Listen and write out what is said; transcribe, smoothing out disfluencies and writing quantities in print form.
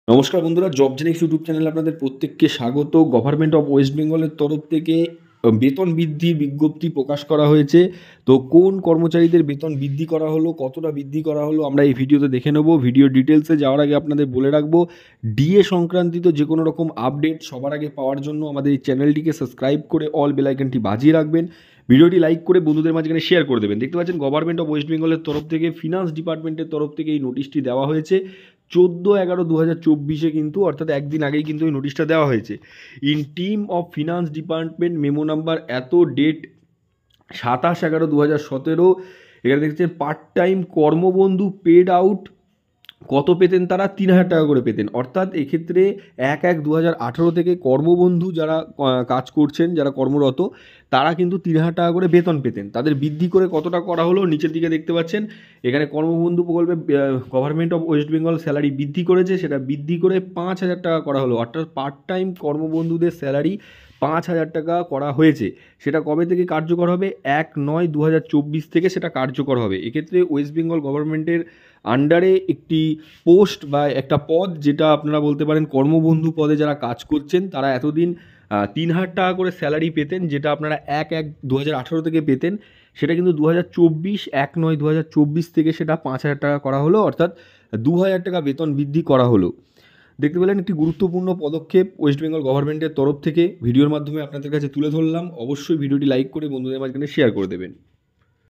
নমস্কার বন্ধুরা, job Xenix YouTube চ্যানেলে আপনাদের প্রত্যেককে স্বাগত। গভর্নমেন্ট অফ ওয়েস্ট বেঙ্গলের তরফ থেকে বেতন বৃদ্ধির বিজ্ঞপ্তি প্রকাশ করা হয়েছে। তো কোন কর্মচারীদের বেতন বৃদ্ধি করা হলো, কতটা বৃদ্ধি করা হলো, আমরা এই ভিডিওতে দেখে নেব। ভিডিও ডিটেলসে যাওয়ার আগে আপনাদের বলে রাখবো, ডিএ সংক্রান্তিত যে কোনো রকম আপডেট সবার আগে পাওয়ার জন্য আমাদের এই চ্যানেলটিকে সাবস্ক্রাইব করে অল বেল আইকনটি বাজিয়ে রাখবেন। ভিডিওটি লাইক করে বন্ধুদের মাঝখানে শেয়ার করে দেবেন। দেখতে পাচ্ছেন গভর্নমেন্ট অফ ওয়েস্ট বেঙ্গলের তরফ থেকে ফিনান্স ডিপার্টমেন্টের তরফ থেকে এই নোটিশটি দেওয়া হয়েছে 14/11/2024 কিন্তু, অর্থাৎ একদিন আগেই কিন্তু এই নোটিশটা দেওয়া হয়েছে। In team of finance department memo number এত ডেট 27/11/2017। এখানে দেখছেন পার্ট টাইম কর্মবন্ধু পেড আউট কত পেতেন, তারা 3,000 টাকা করে পেতেন। অর্থাৎ এক্ষেত্রে 1/1/2018 থেকে কর্মবন্ধু যারা কাজ করছেন, যারা কর্মরত, তারা কিন্তু 3,000 টাকা করে বেতন পেতেন। তাদের বৃদ্ধি করে কতটা করা হলো নিচের দিকে দেখতে পাচ্ছেন। এখানে কর্মবন্ধু প্রকল্পে government of West Bengal salary বৃদ্ধি করেছে, সেটা বৃদ্ধি করে 5,000 টাকা করা হলো। অর্থাৎ পার্ট টাইম কর্মবন্ধুদের স্যালারি 5,000 টাকা করা হয়েছে। সেটা কবে থেকে কার্যকর হবে? 1/9/2024 থেকে সেটা কার্যকর হবে। এক্ষেত্রে ওয়েস্ট বেঙ্গল গভর্নমেন্টের আন্ডারে একটি পোস্ট বা একটা পদ, যেটা আপনারা বলতে পারেন কর্মবন্ধু পদে যারা কাজ করছেন, তারা এতদিন 3,000 টাকা করে স্যালারি পেতেন, যেটা আপনারা 1/1/2018 থেকে পেতেন। সেটা কিন্তু 1/9/2024 থেকে সেটা 5,000 টাকা করা হলো, অর্থাৎ 2,000 টাকা বেতন বৃদ্ধি করা হলো। দেখতে পেলেন একটি গুরুত্বপূর্ণ পদক্ষেপ ওয়েস্ট বেঙ্গল গভর্নমেন্টের তরফ থেকে ভিডিওর মাধ্যমে আপনাদের কাছে তুলে ধরলাম। অবশ্যই ভিডিওটি লাইক করে বন্ধুদের মাঝখানে শেয়ার করে দেবেন।